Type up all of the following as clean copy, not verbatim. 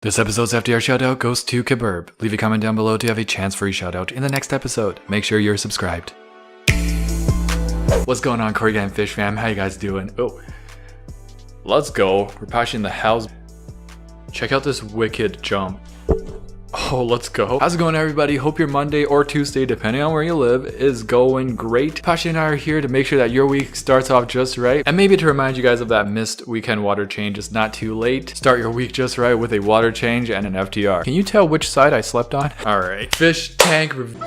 This episode's FDR shoutout goes to Kaburb. Leave a comment down below to have a chance for a shoutout in the next episode. Make sure you're subscribed. What's going on, Corydoras Fish fam? How you guys doing? Oh, let's go. We're patching the house. Check out this wicked jump. Oh, let's go. How's it going, everybody? Hope your Monday or Tuesday, depending on where you live, is going great. Pasha and I are here to make sure that your week starts off just right. And maybe to remind you guys of that missed weekend water change. It's not too late. Start your week just right with a water change and an FTR. Can you tell which side I slept on? All right. Fish tank review.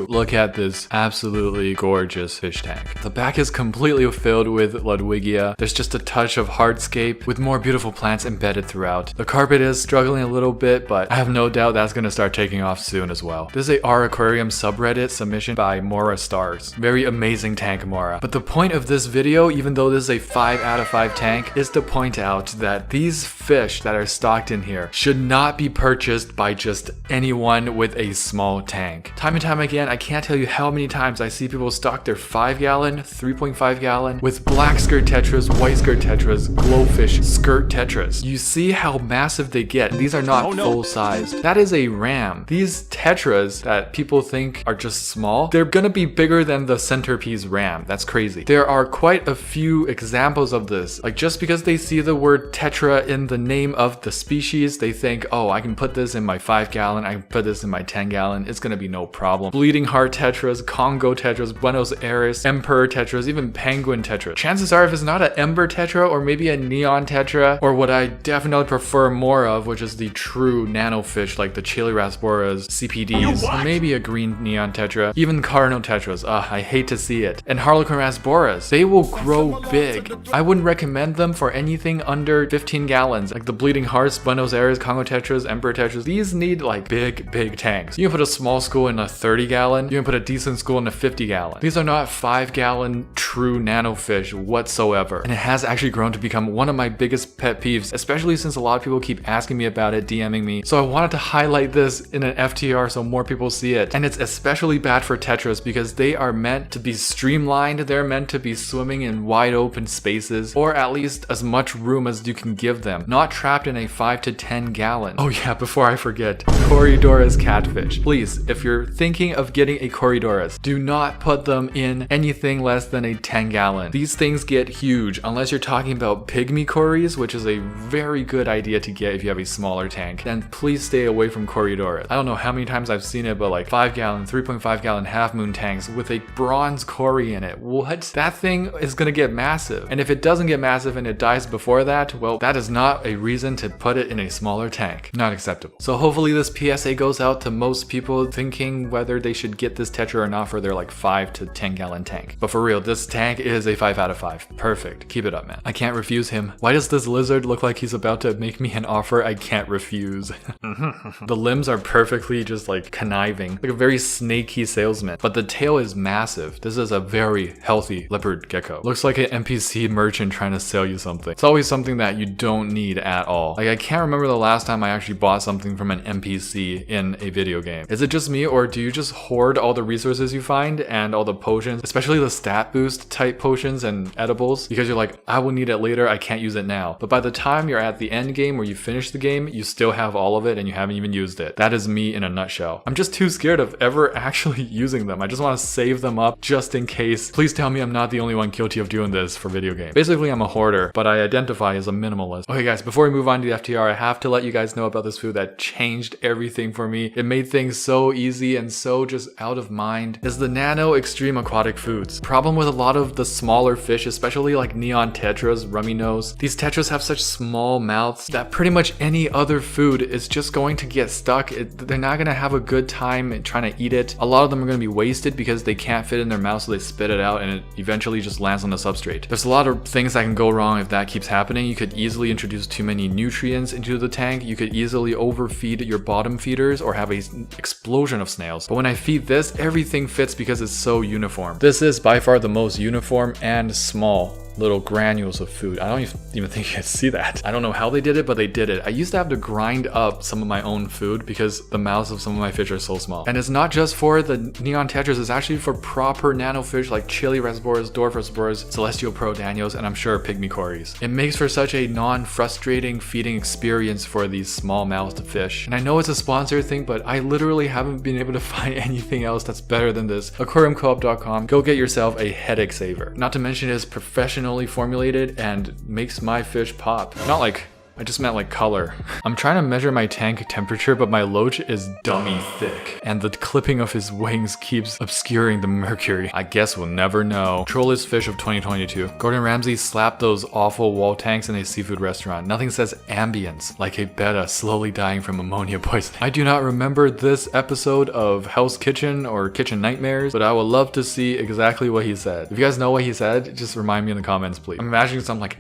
Look at this absolutely gorgeous fish tank. The back is completely filled with Ludwigia. There's just a touch of hardscape with more beautiful plants embedded throughout. The carpet is struggling a little bit, but I have no doubt that's going to start taking off soon as well. This is a our Aquarium subreddit submission by Mora Stars. Very amazing tank, Mora. But the point of this video, even though this is a 5 out of 5 tank, is to point out that these fish that are stocked in here should not be purchased by just anyone with a small tank. Time and time again, I can't tell you how many times I see people stock their 5-gallon, 3.5-gallon with black skirt tetras, white skirt tetras, glowfish skirt tetras. You see how massive they get. These are not full-sized. That is a ram. These tetras that people think are just small, they're gonna be bigger than the centerpiece ram. That's crazy. There are quite a few examples of this. Like, just because they see the word tetra in the name of the species, they think, oh, I can put this in my 5-gallon, I can put this in my 10-gallon, it's gonna be no problem. Bleeding heart tetras, Congo tetras, Buenos Aires, Emperor tetras, even penguin tetras. Chances are, if it's not an ember tetra or maybe a neon tetra, or what I definitely prefer more of, which is the true nano fish like the Corydoras, CPDs, or maybe a green neon tetra, even Cardinal tetras. I hate to see it. And Corydoras, they will grow big. I wouldn't recommend them for anything under 15 gallons, like the bleeding hearts, Buenos Aires, Congo tetras, Emperor tetras. These need like big tanks. You can put a small school in a 30-gallon. You can put a decent school in a 50-gallon. These are not 5-gallon true nano fish whatsoever. And it has actually grown to become one of my biggest pet peeves, especially since a lot of people keep asking me about it, DMing me. So I wanted to highlight this in an FTR so more people see it. And it's especially bad for tetras because they are meant to be streamlined. They're meant to be swimming in wide open spaces, or at least as much room as you can give them, not trapped in a 5 to 10 gallon. Oh yeah, before I forget, Corydoras catfish. Please, if you're thinking of getting a Corydoras, do not put them in anything less than a 10-gallon. These things get huge unless you're talking about pygmy cories, which is a very good idea to get if you have a smaller tank. Then please stay away from Corydoras. I don't know how many times I've seen it, but like 5-gallon, 3.5-gallon half moon tanks with a bronze cory in it. What? That thing is gonna get massive. And if it doesn't get massive and it dies before that, well, that is not a reason to put it in a smaller tank. Not acceptable. So hopefully this PSA goes out to most people thinking whether they should get this tetra or not for their like 5 to 10-gallon tank. But for real, this tank is a 5 out of 5. Perfect. Keep it up, man. I can't refuse him. Why does this lizard look like he's about to make me an offer I can't refuse? The limbs are perfectly just like conniving, like a very snaky salesman. But the tail is massive. This is a very healthy leopard gecko. Looks like an NPC merchant trying to sell you something. It's always something that you don't need at all. Like, I can't remember the last time I actually bought something from an NPC in a video game. Is it just me, or do you just hoard all the resources you find and all the potions, especially the stat boost type potions and edibles, because you're like, I will need it later, I can't use it now. But by the time you're at the end game where you finish the game, you still have all of it and you haven't even used it. That is me in a nutshell. I'm just too scared of ever actually using them. I just want to save them up just in case. Please tell me I'm not the only one guilty of doing this for video games. Basically, I'm a hoarder, but I identify as a minimalist. Okay guys, before we move on to the FTR, I have to let you guys know about this food that changed everything for me. It made things so easy and so just out of mind. Is the Nano extreme aquatic foods. Problem with a lot of the smaller fish, especially like neon tetras, rummy nose, these tetras have such small mouths that pretty much any other food is just going to get stuck. They're not going to have a good time trying to eat it. A lot of them are going to be wasted because they can't fit in their mouth, so they spit it out and it eventually just lands on the substrate. There's a lot of things that can go wrong if that keeps happening. You could easily introduce too many nutrients into the tank. You could easily overfeed your bottom feeders or have an explosion of snails. But when I feed this, everything fits because it's so uniform. This is by far the most uniform and small little granules of food. I don't even think you can see that. I don't know how they did it, but they did it. I used to have to grind up some of my own food because the mouths of some of my fish are so small. And it's not just for the neon tetras, it's actually for proper nano fish like chili reservoirs, dwarf reservoirs, celestial pro daniels, and I'm sure pygmy cories. It makes for such a non-frustrating feeding experience for these small-mouthed fish. And I know it's a sponsored thing, but I literally haven't been able to find anything else that's better than this. Aquariumcoop.com. Go get yourself a headache saver. Not to mention it is professionally formulated and makes my fish pop. Not like, I just meant like color. I'm trying to measure my tank temperature, but my loach is dummy thick. And the clipping of his wings keeps obscuring the mercury. I guess we'll never know. Trollest fish of 2022. Gordon Ramsay slapped those awful wall tanks in a seafood restaurant. Nothing says ambience like a betta slowly dying from ammonia poisoning. I do not remember this episode of Hell's Kitchen or Kitchen Nightmares, but I would love to see exactly what he said. If you guys know what he said, just remind me in the comments, please. I'm imagining something like,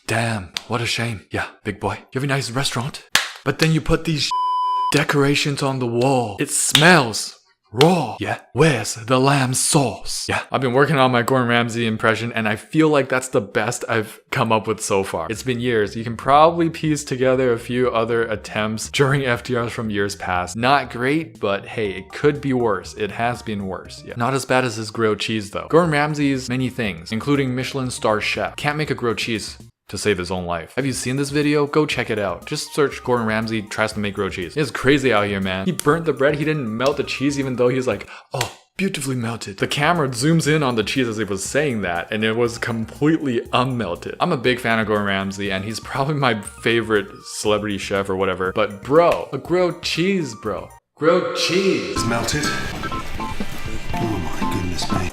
damn, what a shame. Yeah, big boy. You have a nice restaurant, but then you put these decorations on the wall. It smells raw. Yeah, where's the lamb sauce? Yeah, I've been working on my Gordon Ramsay impression and I feel like that's the best I've come up with so far. It's been years. You can probably piece together a few other attempts during FDRs from years past. Not great, but hey, it could be worse. It has been worse. Yeah. Not as bad as his grilled cheese though. Gordon Ramsay's many things, including Michelin star chef, can't make a grilled cheese to save his own life. Have you seen this video? Go check it out. Just search Gordon Ramsay tries to make grilled cheese. It's crazy out here, man. He burnt the bread. He didn't melt the cheese even though he's like, oh, beautifully melted. The camera zooms in on the cheese as he was saying that and it was completely unmelted. I'm a big fan of Gordon Ramsay and he's probably my favorite celebrity chef or whatever. But bro, a grilled cheese, bro. Grilled cheese. It's melted. Oh my goodness me.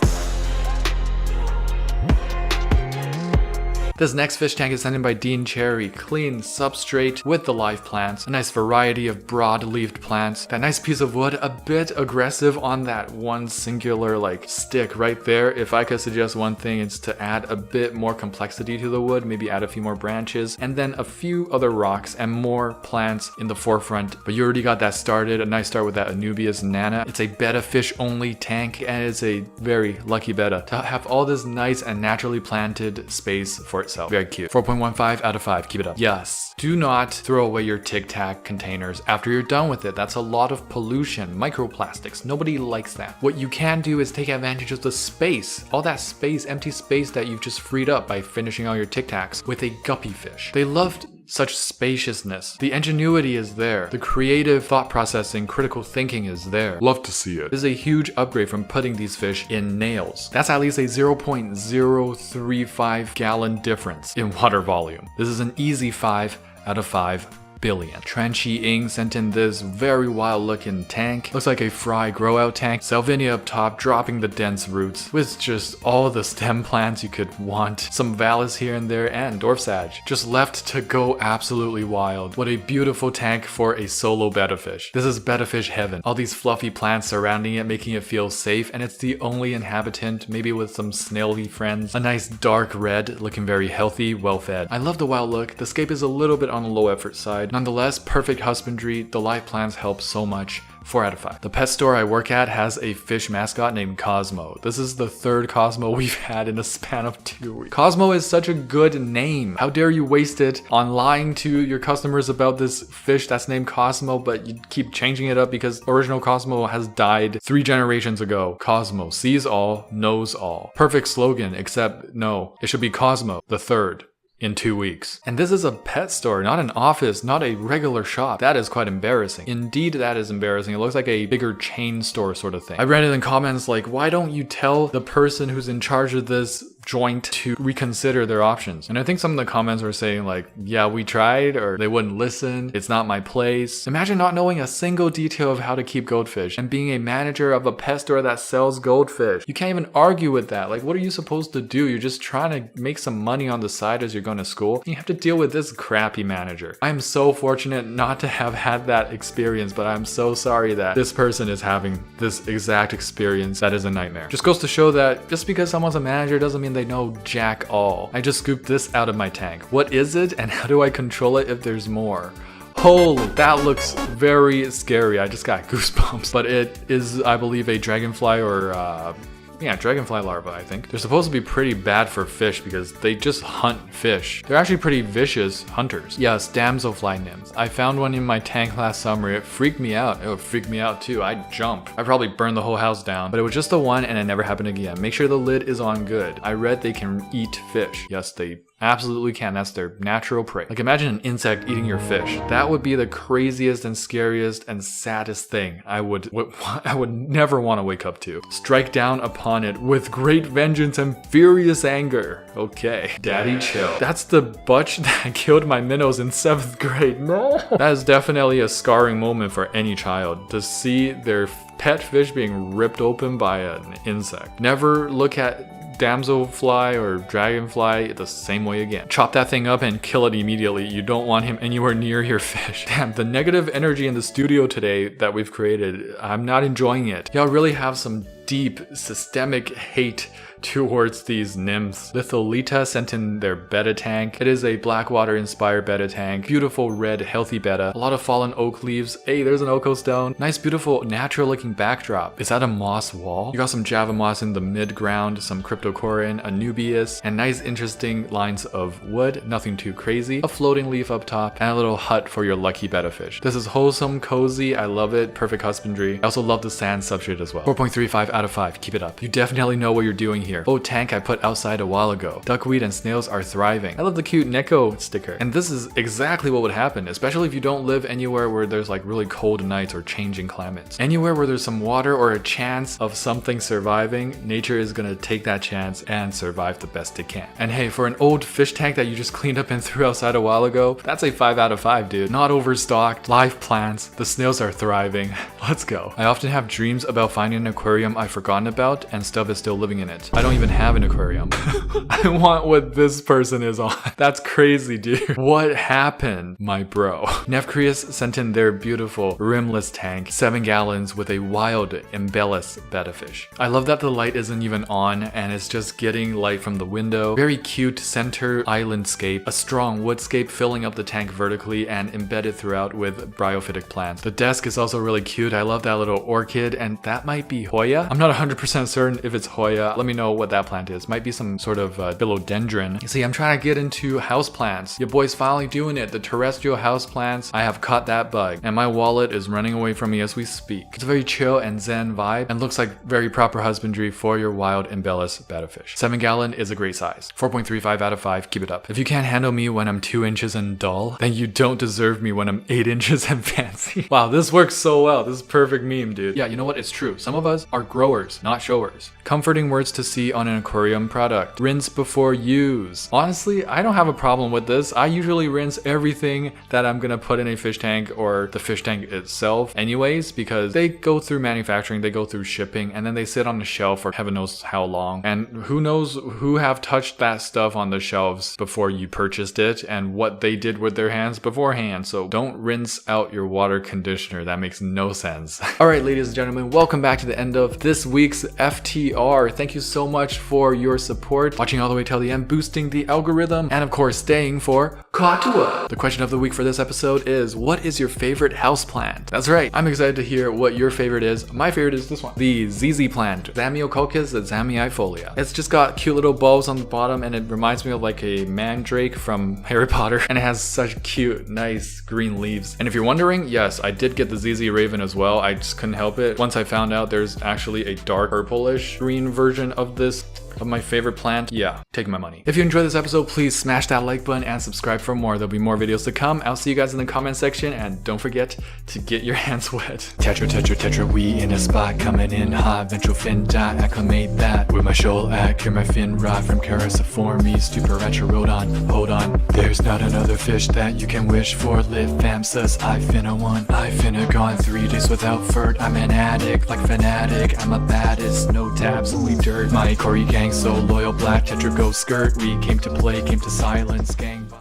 This next fish tank is sent in by Dean Cherry. Clean substrate with the live plants. A nice variety of broad-leaved plants. That nice piece of wood, a bit aggressive on that one singular like stick right there. If I could suggest one thing, it's to add a bit more complexity to the wood. Maybe add a few more branches and then a few other rocks and more plants in the forefront. But you already got that started. A nice start with that Anubias Nana. It's a betta fish only tank and it's a very lucky betta to have all this nice and naturally planted space for itself. Very cute. 4.15 out of 5. Keep it up. Yes. Do not throw away your Tic Tac containers after you're done with it. That's a lot of pollution, microplastics. Nobody likes that. What you can do is take advantage of the space, all that space, empty space that you've just freed up by finishing all your Tic Tacs with a guppy fish. They loved such spaciousness. The ingenuity is there. The creative thought processing, critical thinking is there. Love to see it. This is a huge upgrade from putting these fish in nails. That's at least a 0.035 gallon difference in water volume. This is an easy 5 out of 5 billion. Trenchy Ing sent in this very wild looking tank. Looks like a fry grow out tank. Salvinia up top dropping the dense roots with just all the stem plants you could want. Some vallis here and there and dwarf sage. Just left to go absolutely wild. What a beautiful tank for a solo betta fish. This is betta fish heaven. All these fluffy plants surrounding it making it feel safe and it's the only inhabitant, maybe with some snaily friends. A nice dark red looking very healthy, well fed. I love the wild look. The scape is a little bit on the low effort side. Nonetheless, perfect husbandry, the live plants help so much. 4 out of 5. The pet store I work at has a fish mascot named Cosmo. This is the 3rd Cosmo we've had in a span of 2 weeks. Cosmo is such a good name. How dare you waste it on lying to your customers about this fish that's named Cosmo, but you keep changing it up because original Cosmo has died 3 generations ago. Cosmo sees all, knows all. Perfect slogan, except no, it should be Cosmo the 3rd. In 2 weeks. And this is a pet store, not an office, not a regular shop. That is quite embarrassing. Indeed, that is embarrassing. It looks like a bigger chain store sort of thing. I read it in comments like, why don't you tell the person who's in charge of this joint to reconsider their options? And I think some of the comments were saying like, yeah, we tried, or they wouldn't listen. It's not my place. Imagine not knowing a single detail of how to keep goldfish and being a manager of a pet store that sells goldfish. You can't even argue with that. Like, what are you supposed to do? You're just trying to make some money on the side as you're going to school. You have to deal with this crappy manager. I'm so fortunate not to have had that experience, but I'm so sorry that this person is having this exact experience. That is a nightmare. Just goes to show that just because someone's a manager doesn't mean they know jack all. I just scooped this out of my tank. What is it and how do I control it if there's more? Holy, that looks very scary. I just got goosebumps. But it is, I believe, a dragonfly or Yeah, dragonfly larvae, I think. They're supposed to be pretty bad for fish because they just hunt fish. They're actually pretty vicious hunters. Yes, damselfly nymphs. I found one in my tank last summer. It freaked me out. It would freak me out too. I'd jump. I probably burned the whole house down, but it was just the one and it never happened again. Make sure the lid is on good. I read they can eat fish. Yes, they absolutely can. That's their natural prey. Like imagine an insect eating your fish. That would be the craziest and scariest and saddest thing I would never want to wake up to. Strike down upon it with great vengeance and furious anger. Okay, daddy chill. That's the butch that killed my minnows in 7th grade. No. That is definitely a scarring moment for any child to see their pet fish being ripped open by an insect. Never look at damselfly or dragonfly the same way again. Chop that thing up and kill it immediately. You don't want him anywhere near your fish. Damn, the negative energy in the studio today that we've created, I'm not enjoying it. Y'all really have some deep systemic hate towards these nymphs. Litholita sent in their betta tank. It is a Blackwater inspired betta tank. Beautiful red healthy betta. A lot of fallen oak leaves. Hey, there's an Oko stone. Nice beautiful natural looking backdrop. Is that a moss wall? You got some Java moss in the mid ground, some Cryptocorin, a Nubius, and nice interesting lines of wood. Nothing too crazy. A floating leaf up top and a little hut for your lucky betta fish. This is wholesome, cozy. I love it. Perfect husbandry. I also love the sand substrate as well. 4.35 out of 5. Keep it up. You definitely know what you're doing here. Oh, tank I put outside a while ago. Duckweed and snails are thriving. I love the cute Gecko sticker. And this is exactly what would happen, especially if you don't live anywhere where there's like really cold nights or changing climates. Anywhere where there's some water or a chance of something surviving, nature is gonna take that chance and survive the best it can. And hey, for an old fish tank that you just cleaned up and threw outside a while ago, that's a 5 out of 5, dude. Not overstocked, live plants, the snails are thriving. Let's go. I often have dreams about finding an aquarium I've forgotten about and stuff is still living in it. I don't even have an aquarium. I want what this person is on. That's crazy, dude. What happened, my bro? Nefcrius sent in their beautiful rimless tank, 7 gallons with a wild embellis betta fish. I love that the light isn't even on and it's just getting light from the window. Very cute center islandscape, a strong woodscape filling up the tank vertically and embedded throughout with bryophytic plants. The desk is also really cute. I love that little orchid and that might be Hoya. I'm not 100% certain if it's Hoya. Let me know what that plant is. Might be some sort of philodendron. You see, I'm trying to get into houseplants. Your boy's finally doing it. The terrestrial houseplants. I have caught that bug and my wallet is running away from me as we speak. It's a very chill and zen vibe and looks like very proper husbandry for your wild embellis betta fish. 7 gallon is a great size. 4.35 out of 5. Keep it up. If you can't handle me when I'm 2 inches and dull, then you don't deserve me when I'm 8 inches and fancy. Wow, this works so well. This is perfect meme, dude. Yeah, you know what? It's true. Some of us are growers, not showers. Comforting words to see on an aquarium product. Rinse before use. Honestly, I don't have a problem with this. I usually rinse everything that I'm gonna put in a fish tank or the fish tank itself anyways, because they go through manufacturing, they go through shipping, and then they sit on the shelf for heaven knows how long. And who knows who have touched that stuff on the shelves before you purchased it and what they did with their hands beforehand. So don't rinse out your water conditioner. That makes no sense. All right, ladies and gentlemen, welcome back to the end of this week's FTR. Thank you so much for your support, watching all the way till the end, boosting the algorithm, and of course staying for Katua. The question of the week for this episode is, what is your favorite houseplant? That's right, I'm excited to hear what your favorite is. My favorite is this one, the ZZ plant, Zamiococcus zamiifolia. It's just got cute little bulbs on the bottom and it reminds me of like a mandrake from Harry Potter, and it has such cute, nice green leaves. And if you're wondering, yes, I did get the ZZ Raven as well. I just couldn't help it. Once I found out there's actually a dark purplish green version of this, of my favorite plant, yeah, take my money. If you enjoyed this episode, please smash that like button and subscribe for more. There'll be more videos to come. I'll see you guys in the comment section, and don't forget to get your hands wet. Tetra, we in a spot, coming in hot, ventral fin dot, acclimate that. With my shoal at, clear my fin rod from Cariciformes to Paracherodon. Hold on, there's not another fish that you can wish for. Lit fam sus, I finna one. I finna gone 3 days without furt. I'm an addict, like fanatic. I'm a baddest, no tabs, only dirt. My Cory gang so loyal, black tetra go skirt. We came to play, came to silence, gang.